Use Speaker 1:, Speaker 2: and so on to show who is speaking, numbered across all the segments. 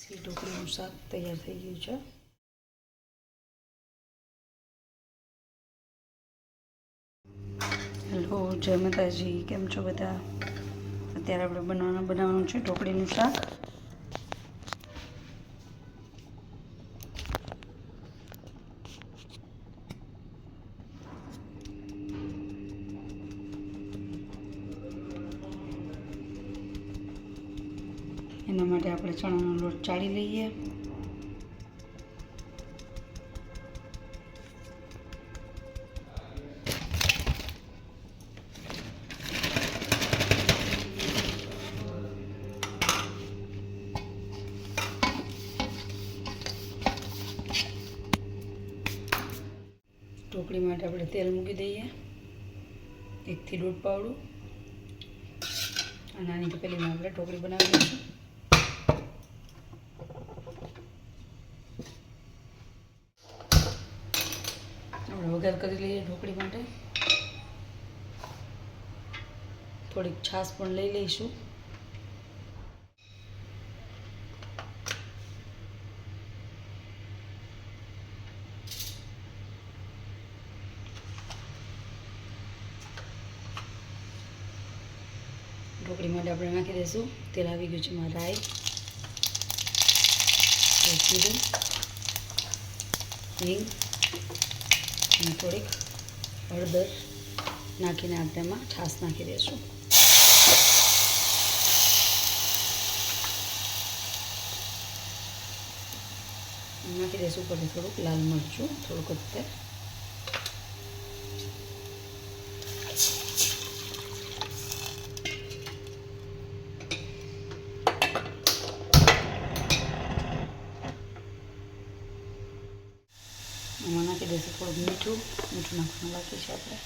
Speaker 1: ઢોકળીનું શાક તૈયાર થઈ ગયું છે. હેલો, જય માતાજી. કેમ છો બધા? અત્યારે આપણે બનાવવાનું છે ઢોકળીનું શાક. એના માટે આપણે ચણાનો લોટ ચાળી લઈએ. ઢોકળી માટે આપણે તેલ મૂકી દઈએ, 1 થી 1.5 પાવડું. અને આની તપેલીમાં આપણે ઢોકળી બનાવી લઈશું. આપણે વઘાર કરી લઈએ ઢોકળી માટે. થોડીક છાશ પણ લઈ લઈશું. ઢોકળી માટે આપણે નાખી દઈશું. તેલ આવી ગયું છે એમાં રાઈ, જીરું, હિંગ અને થોડીક હળદર નાખીને આપણે એમાં છાશ નાખી દઈશું. નાખી દઈશું ઉપરથી થોડુંક લાલ મરચું, થોડુંક તેલ. એમાં નાખી દઈશું થોડુંક મીઠું નાખવાનું બાકી છે. આપણે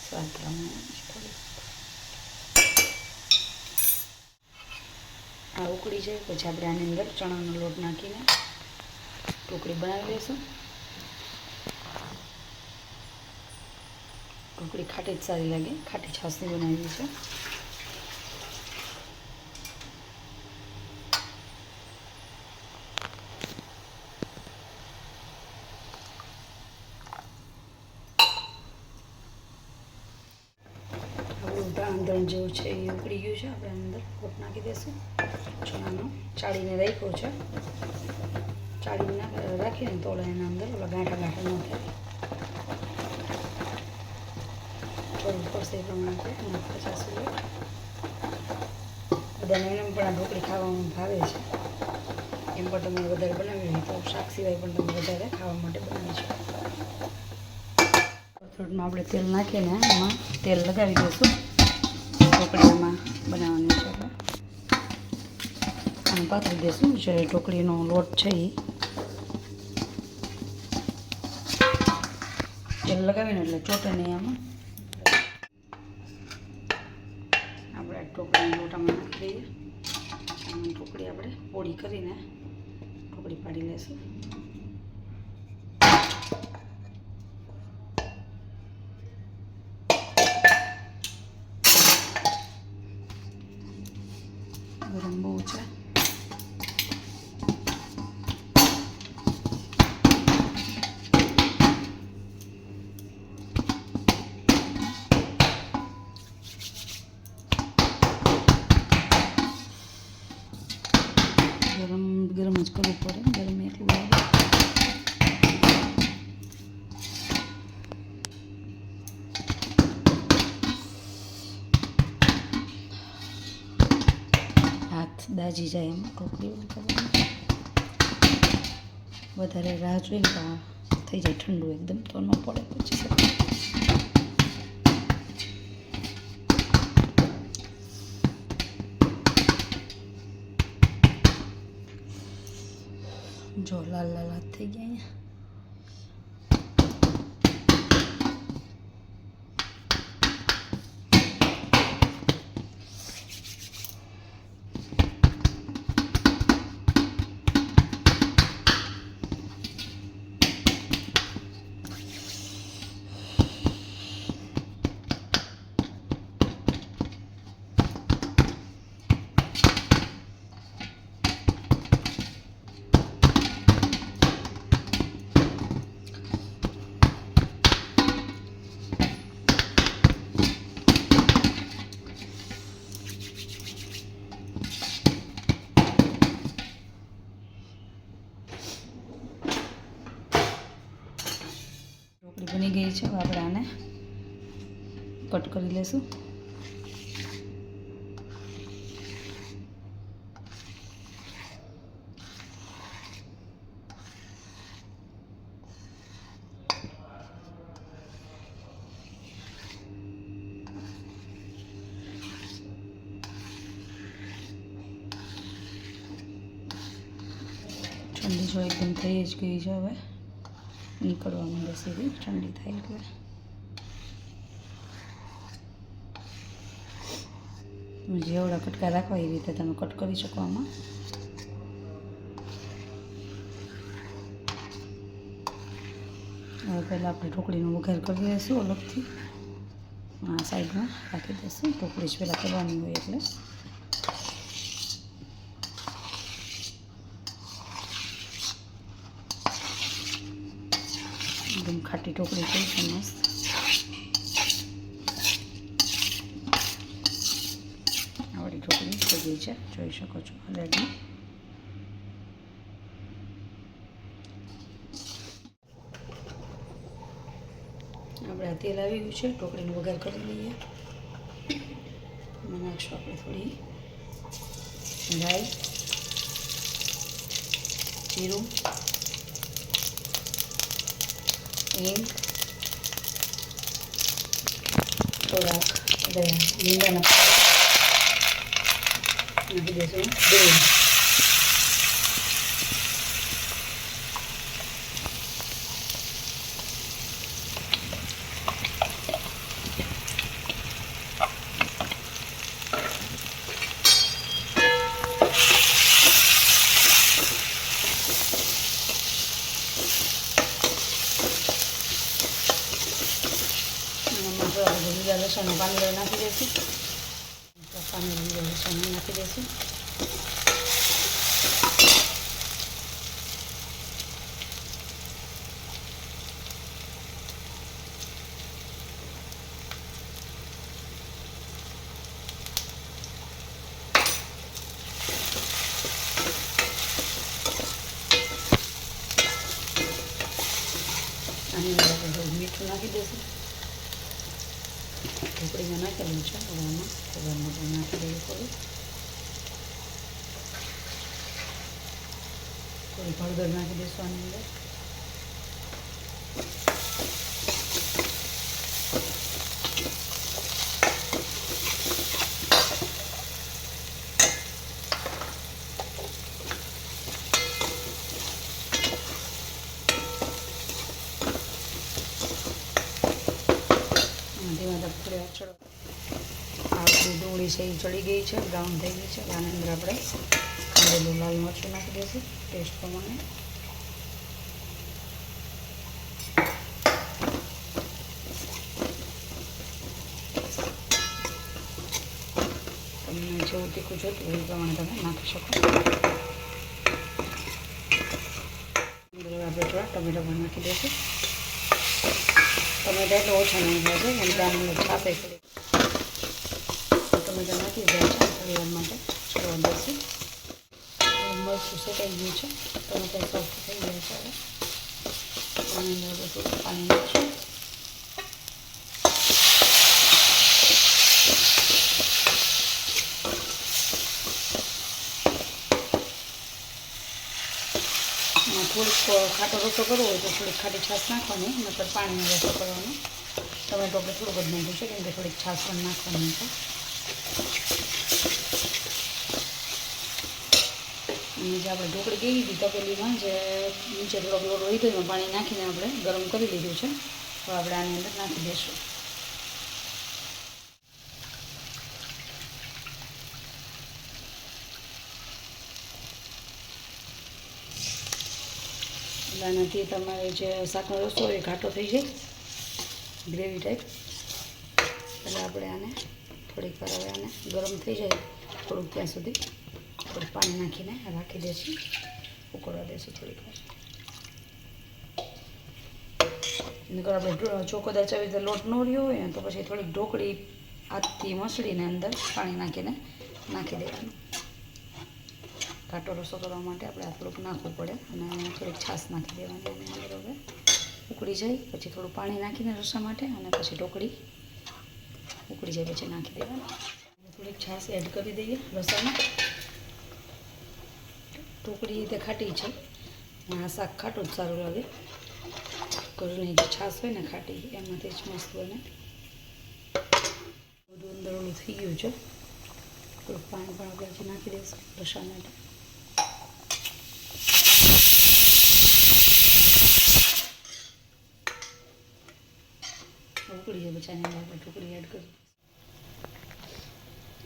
Speaker 1: સ્વાદ પ્રમાણે થોડું આ ઉકળી જાય પછી આપણે આની અંદર ચણાનો લોટ નાખીને ઢોકળી બનાવી લઈશું. ઢોકળી ખાટી જ સારી લાગે, ખાટી છાશની બનાવેલી છે. આંધણ જેવું છે એ ઉકળી ગયું છે. આપણે અંદર લોટ નાખી દઈશું. ચણાનો ચાળીને રાખ્યો છે. ચાળીને રાખીને તો એના અંદર ઓલા ગાંઠા ન થાય. થોડું પડશે એ પ્રમાણે આપણે નાખતા જઈશું. બધાને એમ પણ આ ઢોકળી ખાવામાં ભાવે છે. એમ પણ તમે વધારે બનાવી હોય તો શાક સિવાય પણ તમે વધારે ખાવા માટે બનાવી શકો. થોડુંમાં આપણે તેલ નાખીને એમાં તેલ લગાવી દઈશું. ઢોકળીમાં બનાવવાની છે એટલે અને પાથરી દઈશું. જે ઢોકળીનો લોટ છે એ તેલ લગાવીને એટલે ચોટે નહીં. આમાં આપણે ઢોકળીનો લોટામાં નાખી દઈએ. અને ઢોકળી આપણે પોળી કરીને ઢોકળી પાડી લઈશું. ગરમ બહુ છે. ગરમ જ કરવું પડે, ગરમ એટલું લાગે. હાથ દાજી જાય એમ ઢોકળી વધારે રાહ જોઈએ તો થઈ જાય ઠંડુ એકદમ, તો ન પડે પછી. જો લાલ લાલ હાથ થઈ ગયા અહીંયા. બની ગઈ છે. હવે આપણે આને કટ કરી લઈશું. ઠંડી જો એકદમ થઈ જ ગઈ છે. હવે નીકળવા માંડે સીધી ઠંડી થાય એટલે. જેવડા કટકા રાખવા એ રીતે તમે કટ કરી શકો આમાં. હવે પહેલાં આપણે ઢોકળીનો વઘાર કરી દઈશું અલગથી. આ સાઈડમાં રાખી દઈશું. ઢોકળી જ પહેલાં કરવાની હોય એટલે. એકદમ ખાટી ઢોકળી થઈ છે મસ્ત. આવડી ઢોકળી થઈ ગઈ છે, જોઈ શકો છો ઓલરેડી. આપણે તેલ આવી ગયું છે, ઢોકળીનો વઘાર કરી લઈએ. એમાં નાખશું આપણે થોડી રાઈ, જીરું, હિંગ, થોડાક લીંડાના નાખી દઈશું દહીં. લીલા લસણનું પાણી નાખી દઈશું. પાણી લીલા લસણ નાખી દઈશું. આની અંદર આપણે મીઠું નાખી દઈશું. ઢોકળીમાં નાખેલું છે, હવે આમાં ખોબરનું પણ નાખી દેવું થોડું. થોડી હળદર નાખી દઈશું આની અંદર. આપણી ડુંગળી છે એ ચડી ગઈ છે, બ્રાઉન થઈ ગઈ છે. આની અંદર આપણે લીલું લાલ મરચું નાખી દઈશું ટેસ્ટ પ્રમાણે. તમને જેવું તીખું જોતું હોય એ પ્રમાણે તમે નાખી શકો. અંદર આપણે થોડા ટમેટા પણ નાખી દઈશું. ટમેટા એટલે ઓછા નાખ્યા છે, કેમ કે આની અંદર છાપે પડી. ટમેટા નાખી જાય છે થોડી વાર માટે છોડવા દઈશું. મરચું શેકાઈ ગયું છે, ટમેટા સોફ્ટ થઈ ગયા છે. હવે આની અંદર આપણે થોડું પાણી નાખીશું. થોડીક ખાટો રસો કરવો હોય તો થોડીક ખાટી છાશ નાખવાની, નકર પાણીનો રસો કરવાનો. ટમેટો આપણે થોડુંક જ નાખ્યું છે, કેમ કે થોડીક છાશ પણ નાખવાની છે. અને જે આપણે ઢોકળી કેવી હતી તપેલીમાં, જે નીચે થોડોક લોટ હોય તો એમાં પાણી નાખીને આપણે ગરમ કરી લીધું છે. હવે આપણે આની અંદર નાખી દઈશું. આનાથી તમારે જે શાકનો રસો હોય એ ઘાટો થઈ જાય, ગ્રેવી ટાઈપ. એટલે આપણે આને થોડીક વાર હવે આને ગરમ થઈ જાય થોડુંક ત્યાં સુધી થોડુંક પાણી નાખીને રાખી દઈશું, ઉકળવા દઈશું થોડીક વાર. નકર આપણે ચોકોદાર આવી રીતે લોટ ન રહ્યો હોય ને તો પછી થોડીક ઢોકળી હાથથી મસળીને અંદર પાણી નાખીને નાખી દેવાનું. ઘાટો રસો કરવા માટે આપણે આ થોડુંક નાખવું પડે અને થોડીક છાશ નાખી દેવાની એની અંદર. હવે ઉકળી જાય પછી થોડું પાણી નાખીને રસા માટે અને પછી ઢોકળી ઉકળી જાય પછી નાખી દેવાનું. થોડીક છાશ એડ કરી દઈએ રસામાં. ઢોકળી તે ખાટી છે, આ શાક ખાટું જ સારું લાગે. ઘરની જે છાશ હોય ને ખાટી એમાંથી જ મસ્ત બને. બધું અંદર ઓલું થઈ ગયું છે, થોડુંક પાણી પણ આપણે હજી નાખી દઈશું રસા માટે. ઉકળી જાય પછી આની અંદર ઢોકળી એડ કરી.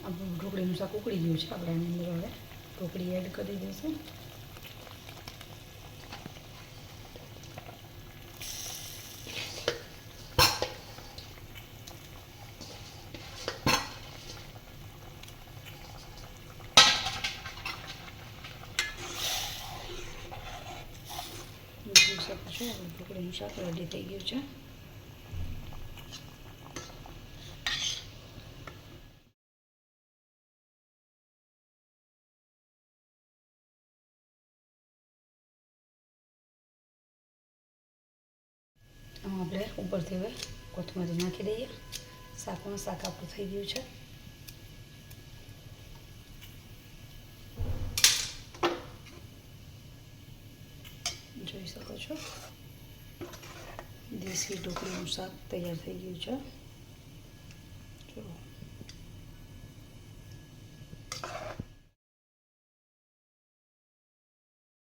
Speaker 1: આપણું ઢોકળીનું શાક ઉકળી ગયું છે, આપણે આની અંદર હવે ઢોકળી એડ કરી દઈશું. જોઈ શકો છો આપણું ઢોકળીનું શાક રેડી થઈ ગયું છે. આપણે ઉપરથી હવે કોથમરી નાખી દઈએ. શાક આપણું થઈ ગયું છે. જોઈ શકો છો દેશી ઢોકળીનું શાક તૈયાર થઈ ગયું છે. ચલો.